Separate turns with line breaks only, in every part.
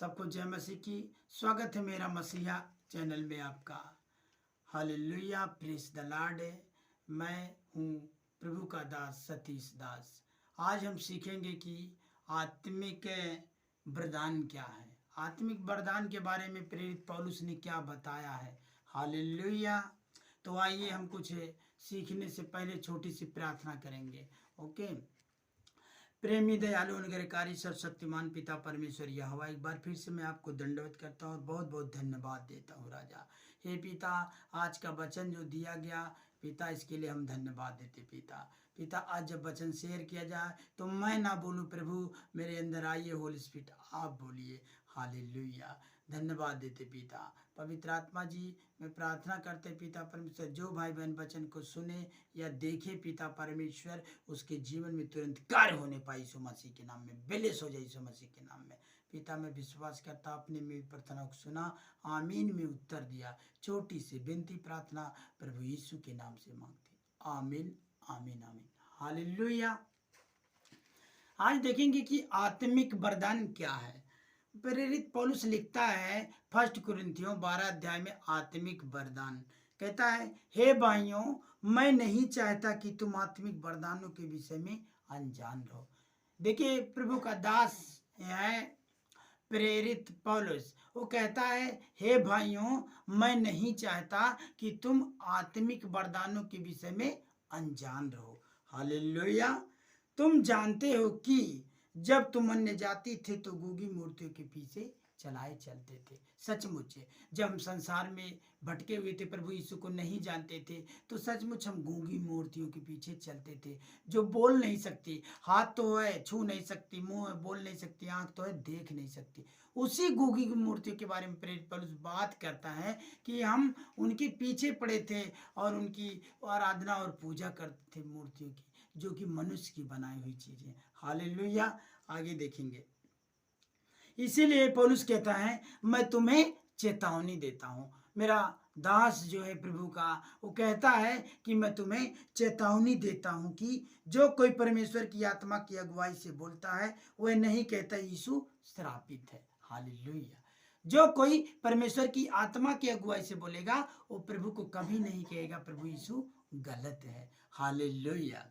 सबको जय मसीह की। स्वागत है मेरा मसीहा चैनल में आपका। Hallelujah, praise the Lord. मैं हूँ प्रभु का दास सतीश दास। आज हम सीखेंगे कि आत्मिक वरदान क्या है। आत्मिक वरदान के बारे में प्रेरित पौलुस ने क्या बताया है। हालेलुया। तो आइए हम कुछ सीखने से पहले छोटी सी प्रार्थना करेंगे। ओके। प्रेमी दयालु अनुग्रहकारी सर्वशक्तिमान पिता परमेश्वर यहोवा, एक बार फिर से मैं आपको दंडवत करता हूँ और बहुत बहुत धन्यवाद देता हूँ राजा। हे पिता, आज का वचन जो दिया गया पिता, इसके लिए हम धन्यवाद देते पिता। आज जब वचन शेयर किया जाए तो मैं ना बोलूँ प्रभु, मेरे अंदर आइए होली स्पिरिट, आप बोलिए। हालेलुया। धन्यवाद देते पिता। पवित्र आत्मा जी, मैं प्रार्थना करते पिता परमेश्वर, जो भाई बहन वचन को सुने या देखे पिता परमेश्वर, उसके जीवन में तुरंत कार्य होने पाए यीशु मसीह के नाम में, बेलेस हो जाए यीशु मसीह के नाम में। पिता मैं विश्वास करता, अपने मेरी प्रार्थना को सुना, आमीन में उत्तर दिया। छोटी सी विनती प्रार्थना प्रभु यीशु के नाम से मांगते, आमीन आमीन आमीन। हालेलुया। आज देखेंगे कि आत्मिक वरदान क्या है। प्रेरित पौलुस लिखता है 1 कुरिन्थियों 12 अध्याय में आत्मिक वरदान कहता है, हे भाइयों, मैं नहीं चाहता कि तुम आत्मिक वरदानों के विषय में अनजान रहो। देखिए, प्रभु का दास है प्रेरित पौलुस, वो कहता है, हे भाइयों, मैं नहीं चाहता कि तुम आत्मिक वरदानों के विषय में अनजान रहो। हालेलुया। तुम जानते हो कि जब तुम अन्य जाति थे तो गूंगी मूर्तियों के पीछे चलाए चलते थे। सचमुच जब हम संसार में भटके हुए थे, प्रभु यीशु को नहीं जानते थे, तो सचमुच हम गूंगी मूर्तियों के पीछे चलते थे, जो बोल नहीं सकती, हाथ तो है छू नहीं सकती, मुंह है बोल नहीं सकती, आंख तो है देख नहीं सकती। उसी गूंगी मूर्तियों के बारे में प्रेरित पौलुस बात करता है कि हम उनके पीछे पड़े थे और उनकी आराधना और पूजा करते थे, मूर्तियों की, जो कि मनुष्य की बनाई हुई चीजें। हालेलुया। आगे देखेंगे। इसीलिए पौलुस कहता है, मैं तुम्हें चेतावनी देता हूं। मेरा दास जो है प्रभु का, वो कहता है कि मैं तुम्हें चेतावनी देता हूं कि जो कोई परमेश्वर की आत्मा की अगुवाई से बोलता है, वह नहीं कहता यीशु श्रापित है। हालेलुया। जो कोई परमेश्वर की आत्मा की अगुवाई से बोलेगा, वो प्रभु को कभी नहीं कहेगा प्रभु यीशु गलत है। हालेलुया।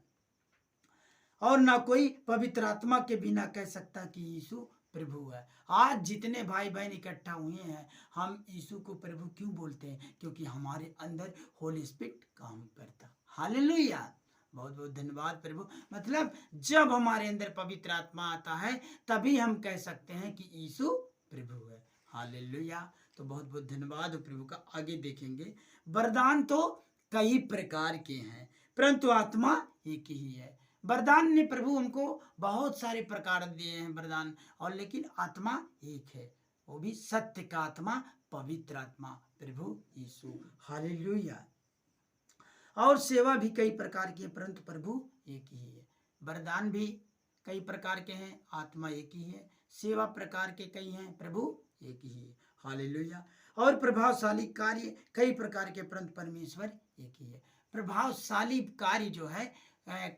और ना कोई पवित्र आत्मा के बिना कह सकता कि यीशु प्रभु है। आज जितने भाई बहन इकट्ठा हुए हैं, हम यीशु को प्रभु क्यों बोलते हैं? क्योंकि हमारे अंदर होली स्पिरिट काम करता। हालेलुया। बहुत बहुत धन्यवाद प्रभु। मतलब जब हमारे अंदर पवित्र आत्मा आता है, तभी हम कह सकते हैं कि यीशु प्रभु है। हालेलुया। तो बहुत बहुत धन्यवाद प्रभु का। आगे देखेंगे। वरदान तो कई प्रकार के हैं, परंतु आत्मा एक ही है। वरदान ने प्रभु हमको बहुत सारे प्रकार दिए हैं वरदान, और लेकिन आत्मा एक है, वो भी सत्य का आत्मा, पवित्र आत्मा प्रभु यीशु। हालेलुया। और सेवा भी कई प्रकार की है, परंतु प्रभु एक ही है। वरदान भी कई प्रकार के हैं, आत्मा एक ही है। सेवा प्रकार के कई हैं, प्रभु एक ही है। हालेलुया। और प्रभावशाली कार्य कई प्रकार के, परंतु परमेश्वर एक ही है। प्रभावशाली कार्य जो है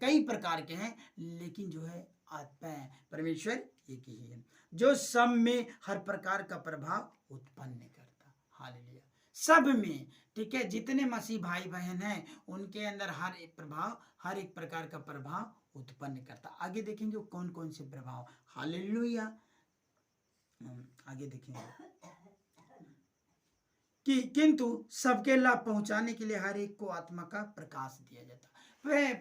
कई प्रकार के हैं, लेकिन जो है परमेश्वर एक ही है, जो सब में हर प्रकार का प्रभाव उत्पन्न करता। हालेलुया। सब में, ठीक है, जितने मसीह भाई बहन हैं, उनके अंदर हर एक प्रभाव, हर एक प्रकार का प्रभाव उत्पन्न करता। आगे देखेंगे कौन कौन से प्रभाव। हालेलुया। आगे देखेंगे कि किंतु सबके लाभ पहुंचाने के लिए हर एक को आत्मा का प्रकाश दिया जाता।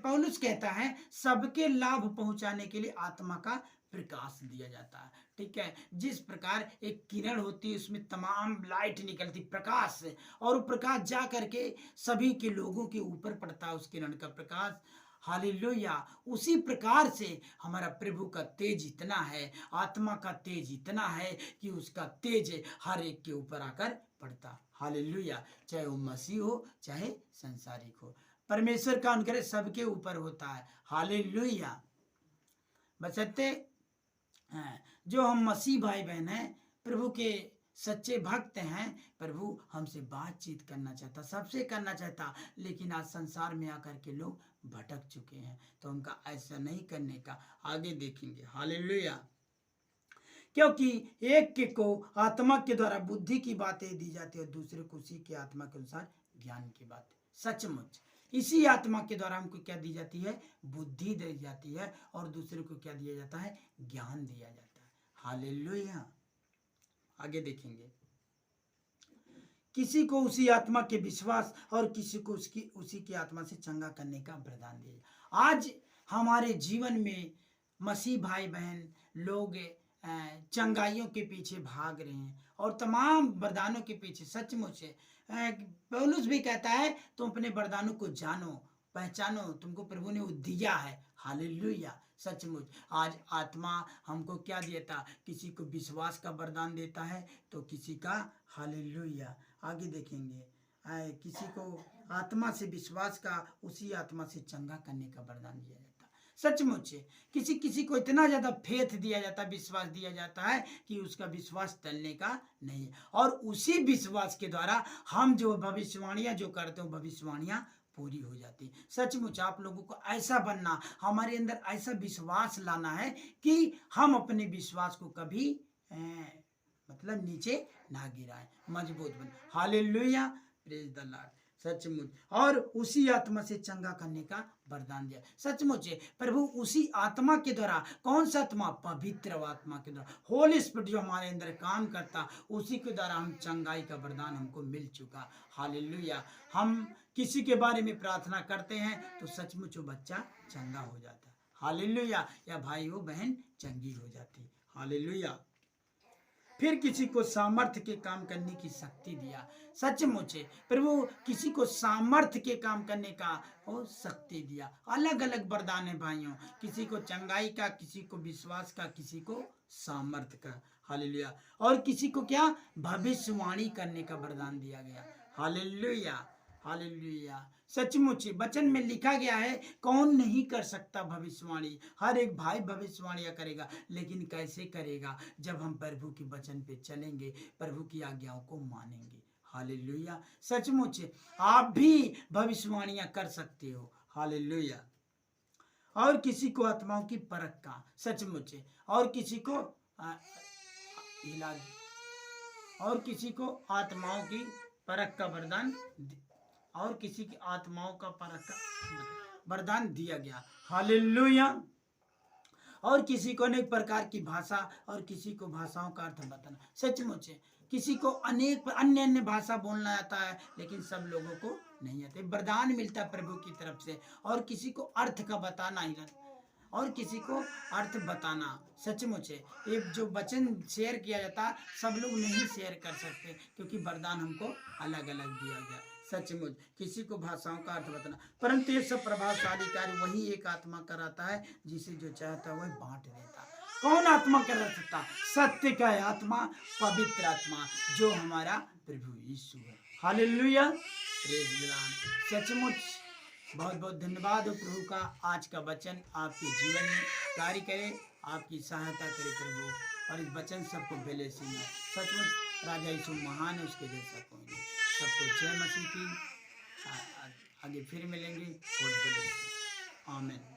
पौलुस कहता है सबके लाभ पहुंचाने के लिए आत्मा का प्रकाश दिया जाता है। ठीक है, जिस प्रकार एक किरण होती है, उसमें तमाम लाइट निकलती, प्रकाश, और वो प्रकाश जा करके सभी के लोगों के ऊपर पड़ता है, उस किरण का प्रकाश। हालेलुया। उसी प्रकार से हमारा प्रभु का तेज इतना है, आत्मा का तेज इतना है कि उसका तेज हर एक के ऊपर आकर पड़ता। हालेलुया। चाहे वो मसीह हो, चाहे संसारिक हो, परमेश्वर का अनुग्रह सबके ऊपर होता है। हालेलुया। बशर्ते जो हम मसीह भाई बहन हैं, प्रभु के सच्चे भक्त हैं, प्रभु हमसे बातचीत करना चाहता, सबसे करना चाहता, लेकिन आज संसार में आकर के लोग भटक चुके हैं, तो उनका ऐसा नहीं करने का। आगे देखेंगे। हालेलुया। क्योंकि एक के को आत्मा के द्वारा बुद्धि की बातें दी जाती है और दूसरे को उसी की आत्मा के अनुसार ज्ञान की बातें। सचमुच इसी आत्मा के द्वारा हमको क्या दी जाती है, बुद्धि दी जाती है, और दूसरे को क्या दिया जाता है, ज्ञान दिया जाता है। हालेलुया। आगे देखेंगे, किसी को उसी आत्मा के विश्वास और किसी को उसी की आत्मा से चंगा करने का वरदान दिया। आज हमारे जीवन में मसीह भाई बहन लोग चंगाइयों के पीछे भाग रहे हैं और तमाम वरदानों के पीछे। सचमुच पौलुस भी कहता है तुम अपने वरदानों को जानो, पहचानो, तुमको प्रभु ने वो दिया है। हालेलुया। सचमुच आज आत्मा हमको क्या देता, किसी को विश्वास का वरदान देता है तो किसी का, हालेलुया, आगे देखेंगे, किसी को आत्मा से विश्वास का, उसी आत्मा से चंगा करने का वरदान दिया जाता है। सचमुच किसी को इतना ज्यादा फेथ दिया जाता है, विश्वास दिया जाता है कि उसका विश्वास टलने का नहीं है, और उसी विश्वास के द्वारा हम जो भविष्यवाणियां जो करते हो भविष्यवाणियां पूरी हो जाती। सचमुच आप लोगों को ऐसा बनना, हमारे अंदर ऐसा विश्वास लाना है कि हम अपने विश्वास को कभी मतलब नीचे ना गिराएं, मजबूत बन। Hallelujah, praise the Lord. सचमुच और उसी आत्मा से चंगा करने का वरदान दिया। सचमुच प्रभु उसी आत्मा के द्वारा, कौन सा आत्मा, पवित्र आत्मा के द्वारा, होली स्पिरिट जो हमारे अंदर काम करता, उसी के द्वारा हम चंगाई का वरदान हमको मिल चुका। हालेलुया। हम किसी के बारे में प्रार्थना करते हैं तो सचमुच वो बच्चा चंगा हो जाता। हालेलुया। या भाई वो बहन चंगी हो जाती। हालेलुया। फिर किसी को सामर्थ्य के काम करने की शक्ति दिया। सचमुच प्रभु किसी को सामर्थ्य के काम करने का और शक्ति दिया। अलग अलग वरदान है भाइयों, किसी को चंगाई का, किसी को विश्वास का, किसी को सामर्थ्य का। हालेलुया। और किसी को क्या, भविष्यवाणी करने का वरदान दिया गया। Hallelujah, hallelujah. सचमुच वचन में लिखा गया है कौन नहीं कर सकता भविष्यवाणी, हर एक भाई भविष्यवाणियां करेगा, लेकिन कैसे करेगा, जब हम प्रभु के वचन पे चलेंगे, प्रभु की आज्ञाओं को मानेंगे। हालेलुया। सचमुच आप भी भविष्यवाणियां कर सकते हो। हालेलुया। और किसी को आत्माओं की परख का, सचमुच, और किसी को इलाज, और किसी को आत्माओं की परख का वरदान, और किसी की आत्माओं का परख का वरदान दिया गया। हालेलुया। और किसी को अनेक प्रकार की भाषा, और किसी को भाषाओं का अर्थ बताना। सचमुच किसी को अनेक अन्य भाषा बोलना आता है, लेकिन सब लोगों को नहीं आते। वरदान मिलता है प्रभु की तरफ से। और किसी को अर्थ का बताना ही, और किसी को अर्थ बताना। सचमुच ये जो वचन शेयर किया जाता, सब लोग नहीं शेयर कर सकते, क्योंकि वरदान हमको अलग अलग दिया गया। सचमुच किसी को भाषाओं का अर्थ बताना, परंतु ये सब प्रभावशाली कार्य वही एक आत्मा कराता है, जिसे जो चाहता है वह बांट देता। कौन आत्मा कर सकता, सत्य का आत्मा, पवित्र आत्मा, जो हमारा प्रभु यीशु है। Hallelujah, praise the Lord. सचमुच बहुत बहुत धन्यवाद हो प्रभु का। आज का वचन आपके जीवन में कार्य करे, आपकी सहायता करे प्रभु, और इस वचन सबको बेले सुने। सचमुच राजा यीशु महान है, उसके जैसा कोई नहीं। सबको जय मसीह की। आगे फिर मिलेंगे। आमीन।